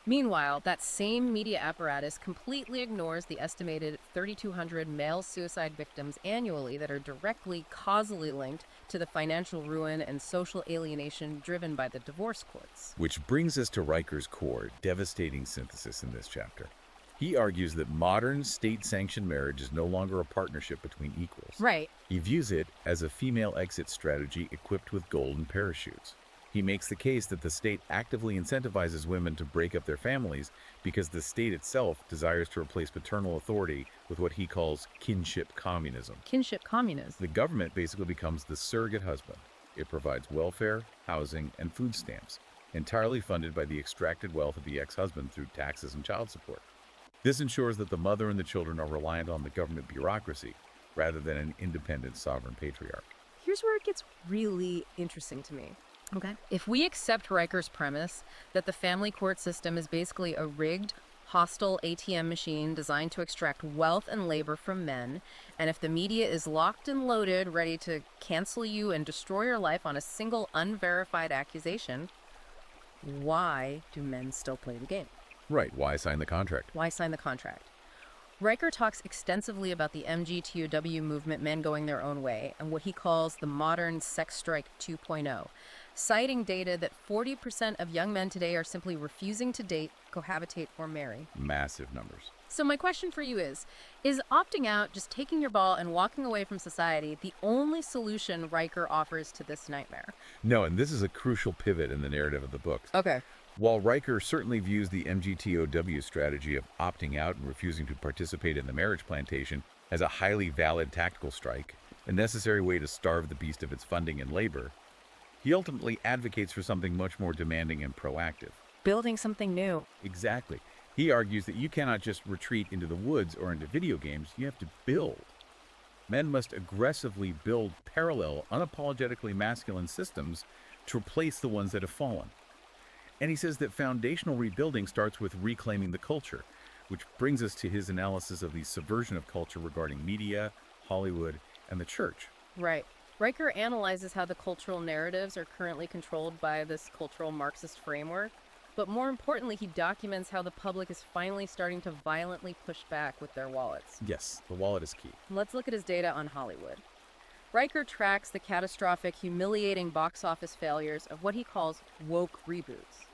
Meanwhile, that same media apparatus completely ignores the estimated 3,200 male suicide victims annually that are directly causally linked to the financial ruin and social alienation driven by the divorce courts. Which brings us to Riker's core, devastating synthesis in this chapter. He argues that modern state-sanctioned marriage is no longer a partnership between equals. Right. He views it as a female exit strategy equipped with golden parachutes. He makes the case that the state actively incentivizes women to break up their families because the state itself desires to replace paternal authority with what he calls kinship communism. Kinship communism. The government basically becomes the surrogate husband. It provides welfare, housing, and food stamps, entirely funded by the extracted wealth of the ex-husband through taxes and child support. This ensures that the mother and the children are reliant on the government bureaucracy rather than an independent sovereign patriarch. Here's where it gets really interesting to me. Okay. If we accept Riker's premise that the family court system is basically a rigged, hostile ATM machine designed to extract wealth and labor from men, and if the media is locked and loaded, ready to cancel you and destroy your life on a single unverified accusation, why do men still play the game? Right, why sign the contract? Why sign the contract? Riker talks extensively about the MGTOW movement, men going their own way, and what he calls the modern sex strike 2.0, citing data that 40% of young men today are simply refusing to date, cohabitate, or marry. Massive numbers. So my question for you is opting out, just taking your ball and walking away from society, the only solution Riker offers to this nightmare? No, and this is a crucial pivot in the narrative of the book. Okay. While Riker certainly views the MGTOW strategy of opting out and refusing to participate in the marriage plantation as a highly valid tactical strike, a necessary way to starve the beast of its funding and labor, he ultimately advocates for something much more demanding and proactive. Building something new. Exactly. He argues that you cannot just retreat into the woods or into video games, you have to build. Men must aggressively build parallel, unapologetically masculine systems to replace the ones that have fallen. And he says that foundational rebuilding starts with reclaiming the culture, which brings us to his analysis of the subversion of culture regarding media, Hollywood, and the church. Right. Riker analyzes how the cultural narratives are currently controlled by this cultural Marxist framework, but more importantly, he documents how the public is finally starting to violently push back with their wallets. Yes, the wallet is key. Let's look at his data on Hollywood. Riker tracks the catastrophic, humiliating box office failures of what he calls woke reboots.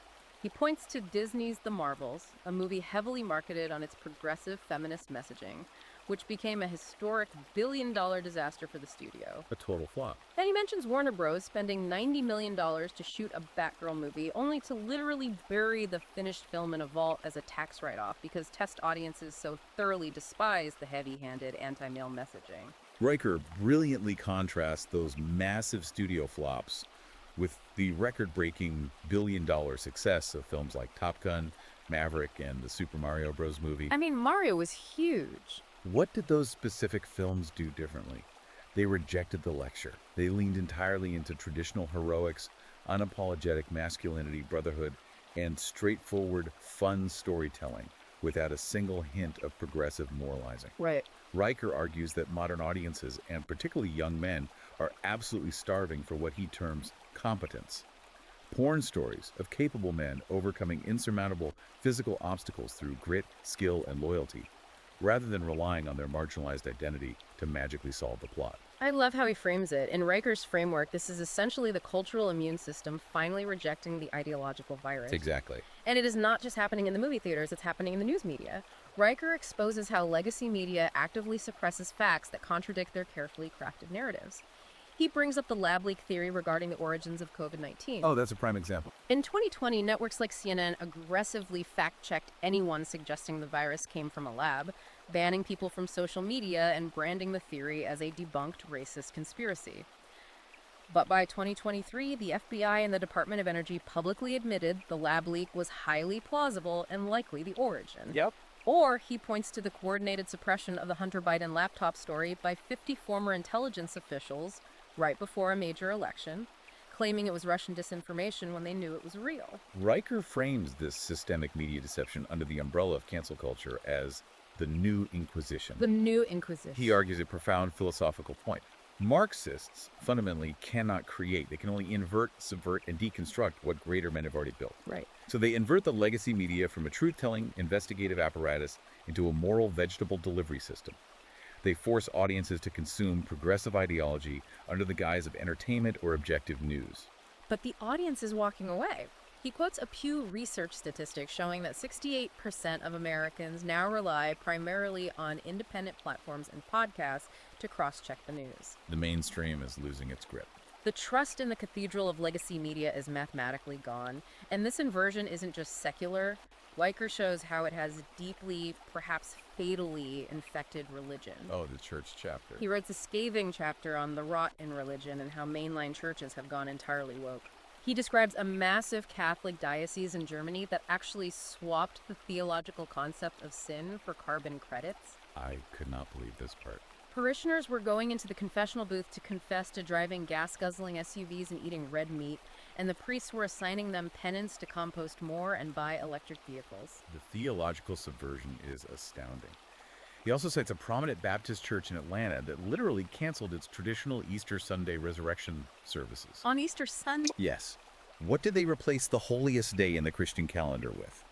He points to Disney's The Marvels, a movie heavily marketed on its progressive feminist messaging, which became a historic billion-dollar disaster for the studio. A total flop. Then he mentions Warner Bros. Spending $90 million to shoot a Batgirl movie, only to literally bury the finished film in a vault as a tax write-off because test audiences so thoroughly despise the heavy-handed anti-male messaging. Riker brilliantly contrasts those massive studio flops with the record-breaking billion-dollar success of films like Top Gun, Maverick, and the Super Mario Bros. Movie. I mean, Mario was huge. What did those specific films do differently? They rejected the lecture. They leaned entirely into traditional heroics, unapologetic masculinity, brotherhood, and straightforward, fun storytelling without a single hint of progressive moralizing. Right. Riker argues that modern audiences, and particularly young men, are absolutely starving for what he terms competence. Porn stories of capable men overcoming insurmountable physical obstacles through grit, skill, and loyalty, rather than relying on their marginalized identity to magically solve the plot. I love how he frames it. In Riker's framework, this is essentially the cultural immune system finally rejecting the ideological virus. Exactly. And it is not just happening in the movie theaters, it's happening in the news media. Riker exposes how legacy media actively suppresses facts that contradict their carefully crafted narratives. He brings up the lab leak theory regarding the origins of COVID-19. Oh, that's a prime example. In 2020, networks like CNN aggressively fact-checked anyone suggesting the virus came from a lab, banning people from social media and branding the theory as a debunked racist conspiracy. But by 2023, the FBI and the Department of Energy publicly admitted the lab leak was highly plausible and likely the origin. Yep. Or he points to the coordinated suppression of the Hunter Biden laptop story by 50 former intelligence officials right before a major election, claiming it was Russian disinformation when they knew it was real. Riker frames this systemic media deception under the umbrella of cancel culture as the New Inquisition. The New Inquisition. He argues a profound philosophical point. Marxists fundamentally cannot create. They can only invert, subvert, and deconstruct what greater men have already built. Right. So they invert the legacy media from a truth-telling, investigative apparatus into a moral vegetable delivery system. They force audiences to consume progressive ideology under the guise of entertainment or objective news. But the audience is walking away. He quotes a Pew Research statistic showing that 68% of Americans now rely primarily on independent platforms and podcasts to cross-check the news. The mainstream is losing its grip. The trust in the cathedral of legacy media is mathematically gone, and this inversion isn't just secular. Riker shows how it has deeply, perhaps fatally, infected religion. Oh, the church chapter. He writes a scathing chapter on the rot in religion and how mainline churches have gone entirely woke. He describes a massive Catholic diocese in Germany that actually swapped the theological concept of sin for carbon credits. I could not believe this part. Parishioners were going into the confessional booth to confess to driving gas-guzzling SUVs and eating red meat, and the priests were assigning them penance to compost more and buy electric vehicles. The theological subversion is astounding. He also cites a prominent Baptist church in Atlanta that literally canceled its traditional Easter Sunday resurrection services. On Easter Sunday? Yes. What did they replace the holiest day in the Christian calendar with?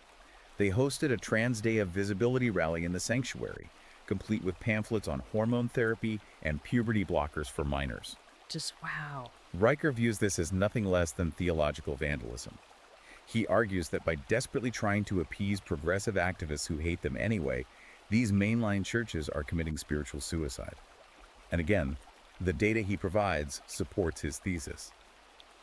They hosted a Trans Day of Visibility rally in the sanctuary, complete with pamphlets on hormone therapy and puberty blockers for minors. Just wow. Riker views this as nothing less than theological vandalism. He argues that by desperately trying to appease progressive activists who hate them anyway, these mainline churches are committing spiritual suicide. And again, the data he provides supports his thesis.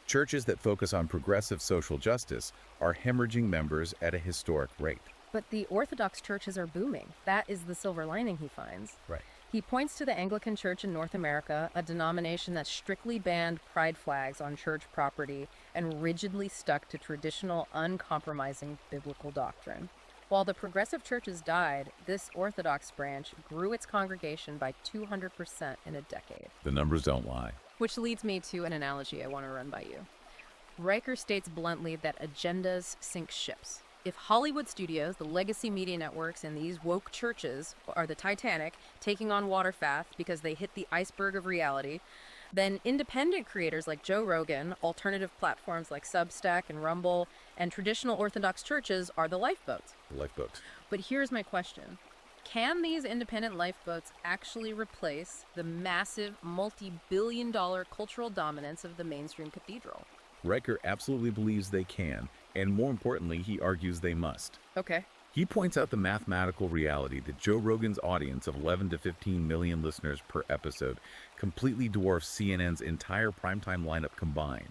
Churches that focus on progressive social justice are hemorrhaging members at a historic rate. But the Orthodox churches are booming. That is the silver lining he finds. Right. He points to the Anglican Church in North America, a denomination that strictly banned pride flags on church property and rigidly stuck to traditional, uncompromising biblical doctrine. While the progressive churches died, this Orthodox branch grew its congregation by 200% in a decade. The numbers don't lie. Which leads me to an analogy I want to run by you. Riker states bluntly that agendas sink ships. If Hollywood studios, the legacy media networks, and these woke churches are the Titanic taking on water fast because they hit the iceberg of reality, then independent creators like Joe Rogan, alternative platforms like Substack and Rumble, and traditional Orthodox churches are the lifeboats. The lifeboats. But here's my question. Can these independent lifeboats actually replace the massive multi-billion-dollar cultural dominance of the mainstream cathedral? Riker absolutely believes they can, and more importantly, he argues they must. Okay. He points out the mathematical reality that Joe Rogan's audience of 11 to 15 million listeners per episode completely dwarfs CNN's entire primetime lineup combined.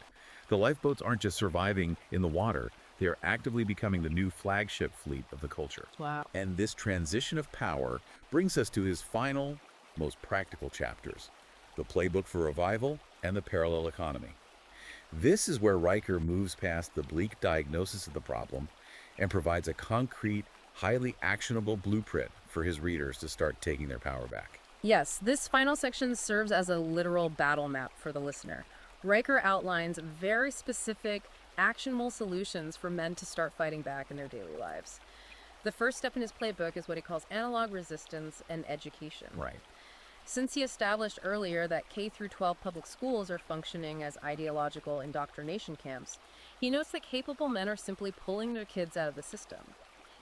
The lifeboats aren't just surviving in the water, they are actively becoming the new flagship fleet of the culture. Wow. And this transition of power brings us to his final, most practical chapters, the playbook for revival and the parallel economy. This is where Riker moves past the bleak diagnosis of the problem and provides a concrete, highly actionable blueprint for his readers to start taking their power back. Yes, this final section serves as a literal battle map for the listener. Riker outlines very specific, actionable solutions for men to start fighting back in their daily lives. The first step in his playbook is what he calls analog resistance and education. Right. Since he established earlier that K through 12 public schools are functioning as ideological indoctrination camps, he notes that capable men are simply pulling their kids out of the system.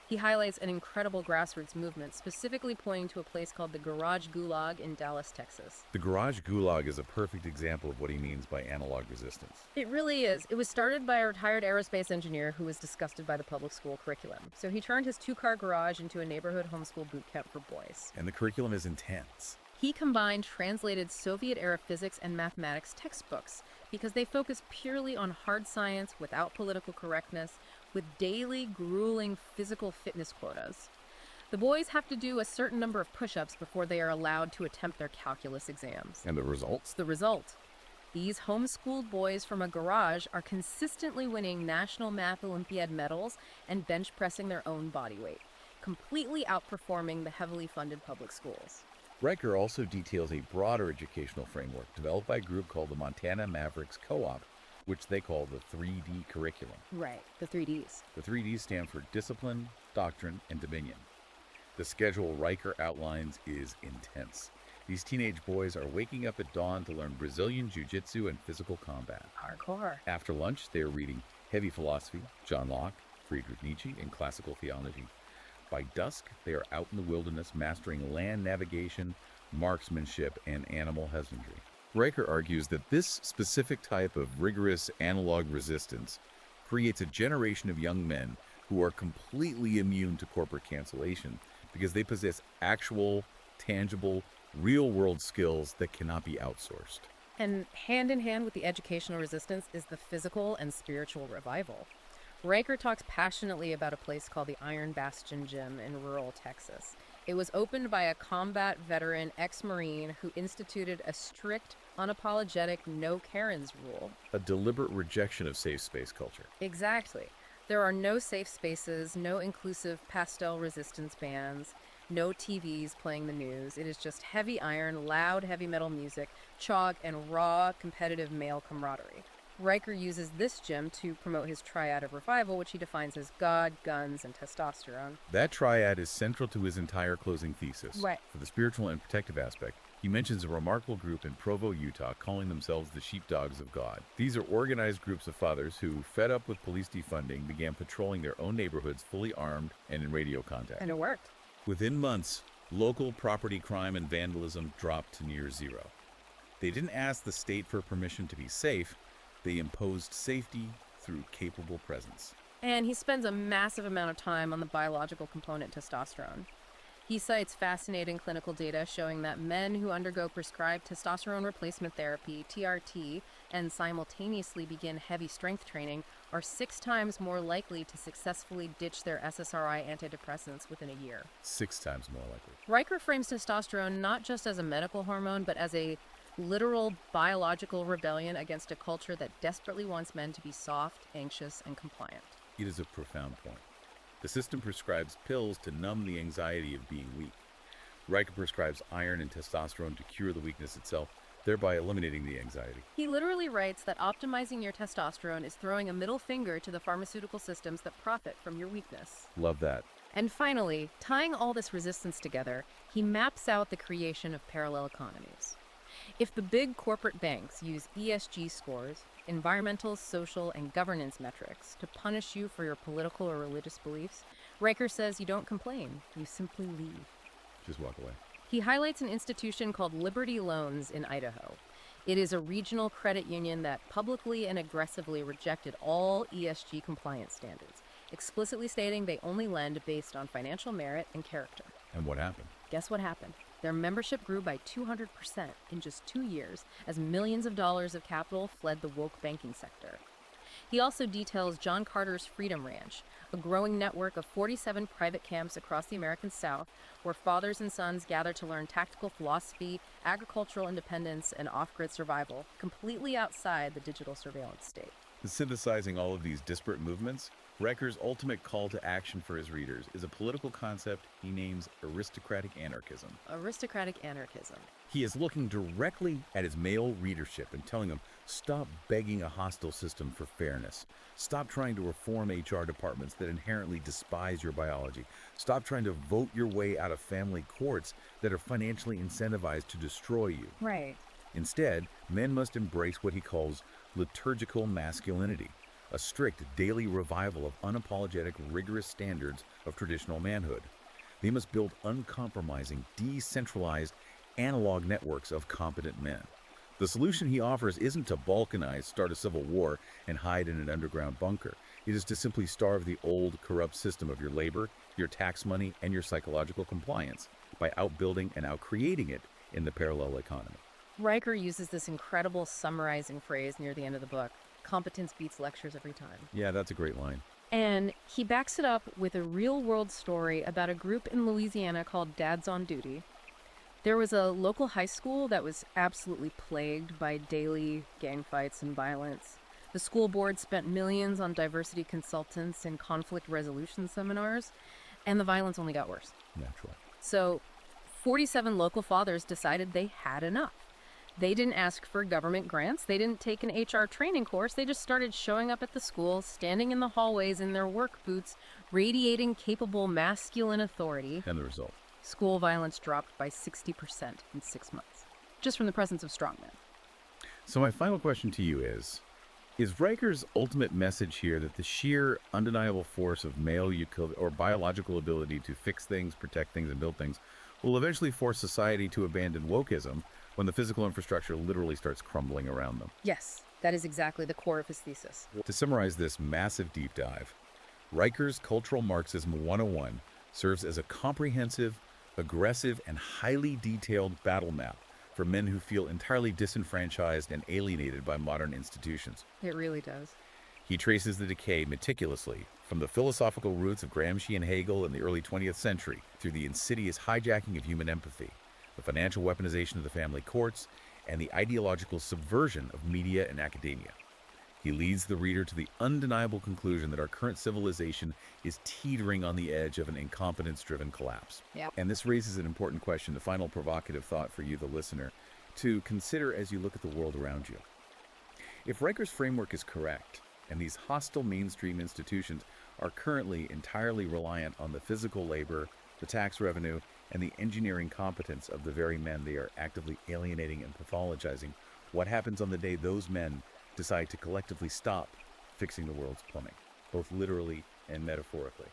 He highlights an incredible grassroots movement, specifically pointing to a place called the Garage Gulag in Dallas, Texas. The garage gulag is a perfect example of what he means by analog resistance. It really is. It was started by a retired aerospace engineer who was disgusted by the public school curriculum. So he turned his two-car garage into a neighborhood homeschool boot camp for boys. And the curriculum is intense. He combined translated Soviet-era physics and mathematics textbooks because they focus purely on hard science without political correctness, with daily, grueling physical fitness quotas. The boys have to do a certain number of push-ups before they are allowed to attempt their calculus exams. And the results? The result: these homeschooled boys from a garage are consistently winning National Math Olympiad medals and bench pressing their own body weight, completely outperforming the heavily funded public schools. Riker also details a broader educational framework developed by a group called the Montana Mavericks Co-op, which they call the 3D curriculum. Right, the 3Ds. The 3Ds stand for discipline, doctrine, and dominion. The schedule Riker outlines is intense. These teenage boys are waking up at dawn to learn Brazilian jiu-jitsu and physical combat. Hardcore. After lunch, they are reading heavy philosophy, John Locke, Friedrich Nietzsche, and classical theology. By dusk, they are out in the wilderness mastering land navigation, marksmanship, and animal husbandry. Riker argues that this specific type of rigorous analog resistance creates a generation of young men who are completely immune to corporate cancellation because they possess actual, tangible, real-world skills that cannot be outsourced. And hand in hand with the educational resistance is the physical and spiritual revival. Riker talks passionately about a place called the Iron Bastion Gym in rural Texas. It was opened by a combat veteran ex-Marine who instituted a strict, unapologetic no Karens rule. A deliberate rejection of safe space culture. Exactly. There are no safe spaces, no inclusive pastel resistance bands, no TVs playing the news. It is just heavy iron, loud heavy metal music, chalk, and raw competitive male camaraderie. Riker uses this gym to promote his triad of revival, which he defines as God, guns, and testosterone. That triad is central to his entire closing thesis. Right. For the spiritual and protective aspect, he mentions a remarkable group in Provo, Utah, calling themselves the Sheepdogs of God. These are organized groups of fathers who, fed up with police defunding, began patrolling their own neighborhoods fully armed and in radio contact. And it worked. Within months, local property crime and vandalism dropped to near zero. They didn't ask the state for permission to be safe. They imposed safety through capable presence. And he spends a massive amount of time on the biological component testosterone. He cites fascinating clinical data showing that men who undergo prescribed testosterone replacement therapy, TRT, and simultaneously begin heavy strength training are 6 times more likely to successfully ditch their SSRI antidepressants within a year. 6 times more likely. Riker frames testosterone not just as a medical hormone, but as a literal biological rebellion against a culture that desperately wants men to be soft, anxious, and compliant. It is a profound point. The system prescribes pills to numb the anxiety of being weak. Riker prescribes iron and testosterone to cure the weakness itself, thereby eliminating the anxiety. He literally writes that optimizing your testosterone is throwing a middle finger to the pharmaceutical systems that profit from your weakness. Love that. And finally, tying all this resistance together, he maps out the creation of parallel economies. If the big corporate banks use ESG scores, environmental, social, and governance metrics, to punish you for your political or religious beliefs, Riker says you don't complain, you simply leave. Just walk away. He highlights an institution called Liberty Loans in Idaho. It is a regional credit union that publicly and aggressively rejected all ESG compliance standards, explicitly stating they only lend based on financial merit and character. And what happened? Guess what happened? Their membership grew by 200% in just 2 years as millions of dollars of capital fled the woke banking sector. He also details John Carter's Freedom Ranch, a growing network of 47 private camps across the American South where fathers and sons gather to learn tactical philosophy, agricultural independence, and off-grid survival, completely outside the digital surveillance state. Synthesizing all of these disparate movements, Riker's ultimate call to action for his readers is a political concept he names aristocratic anarchism. Aristocratic anarchism. He is looking directly at his male readership and telling them, stop begging a hostile system for fairness. Stop trying to reform HR departments that inherently despise your biology. Stop trying to vote your way out of family courts that are financially incentivized to destroy you. Right. Instead, men must embrace what he calls liturgical masculinity, a strict daily revival of unapologetic, rigorous standards of traditional manhood. They must build uncompromising, decentralized, analog networks of competent men. The solution he offers isn't to balkanize, start a civil war, and hide in an underground bunker. It is to simply starve the old, corrupt system of your labor, your tax money, and your psychological compliance by outbuilding and outcreating it in the parallel economy. Riker uses this incredible summarizing phrase near the end of the book: competence beats lectures every time. Yeah, that's a great line. And he backs it up with a real-world story about a group in Louisiana called Dads on Duty. There was a local high school that was absolutely plagued by daily gang fights and violence. The school board spent millions on diversity consultants and conflict resolution seminars, and the violence only got worse. Naturally. So 47 local fathers decided they had enough. They didn't ask for government grants. They didn't take an HR training course. They just started showing up at the school, standing in the hallways in their work boots, radiating capable masculine authority. And the result? School violence dropped by 60% in 6 months, just from the presence of strongmen. So my final question to you is Riker's ultimate message here that the sheer undeniable force of male or biological ability to fix things, protect things, and build things will eventually force society to abandon wokeism when the physical infrastructure literally starts crumbling around them? Yes, that is exactly the core of his thesis. To summarize this massive deep dive, Riker's Cultural Marxism 101 serves as a comprehensive, aggressive, and highly detailed battle map for men who feel entirely disenfranchised and alienated by modern institutions. It really does. He traces the decay meticulously from the philosophical roots of Gramsci and Hegel in the early 20th century through the insidious hijacking of human empathy, the financial weaponization of the family courts, and the ideological subversion of media and academia. He leads the reader to the undeniable conclusion that our current civilization is teetering on the edge of an incompetence-driven collapse. Yep. And this raises an important question, the final provocative thought for you, the listener, to consider as you look at the world around you. If Riker's framework is correct, and these hostile mainstream institutions are currently entirely reliant on the physical labor, the tax revenue, and the engineering competence of the very men they are actively alienating and pathologizing, what happens on the day those men decide to collectively stop fixing the world's plumbing, both literally and metaphorically?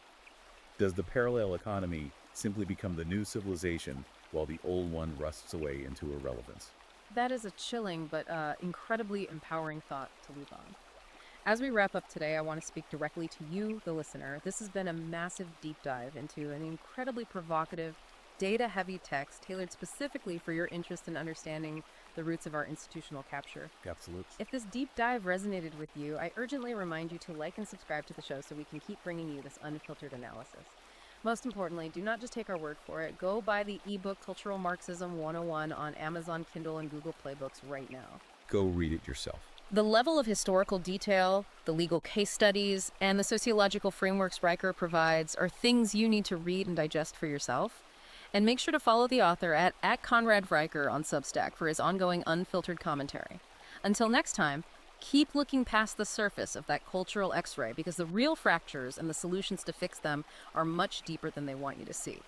Does the parallel economy simply become the new civilization while the old one rusts away into irrelevance? That is a chilling but incredibly empowering thought to leave on. As we wrap up today, I want to speak directly to you, the listener. This has been a massive deep dive into an incredibly provocative, data-heavy text tailored specifically for your interest in understanding the roots of our institutional capture. Absolutely. If this deep dive resonated with you, I urgently remind you to like and subscribe to the show so we can keep bringing you this unfiltered analysis. Most importantly, do not just take our word for it. Go buy the ebook Cultural Marxism 101 on Amazon Kindle and Google Play Books right now. Go read it yourself. The level of historical detail, the legal case studies, and the sociological frameworks Riker provides are things you need to read and digest for yourself. And make sure to follow the author at Conrad Riker on Substack for his ongoing unfiltered commentary. Until next time, keep looking past the surface of that cultural X-ray because the real fractures and the solutions to fix them are much deeper than they want you to see.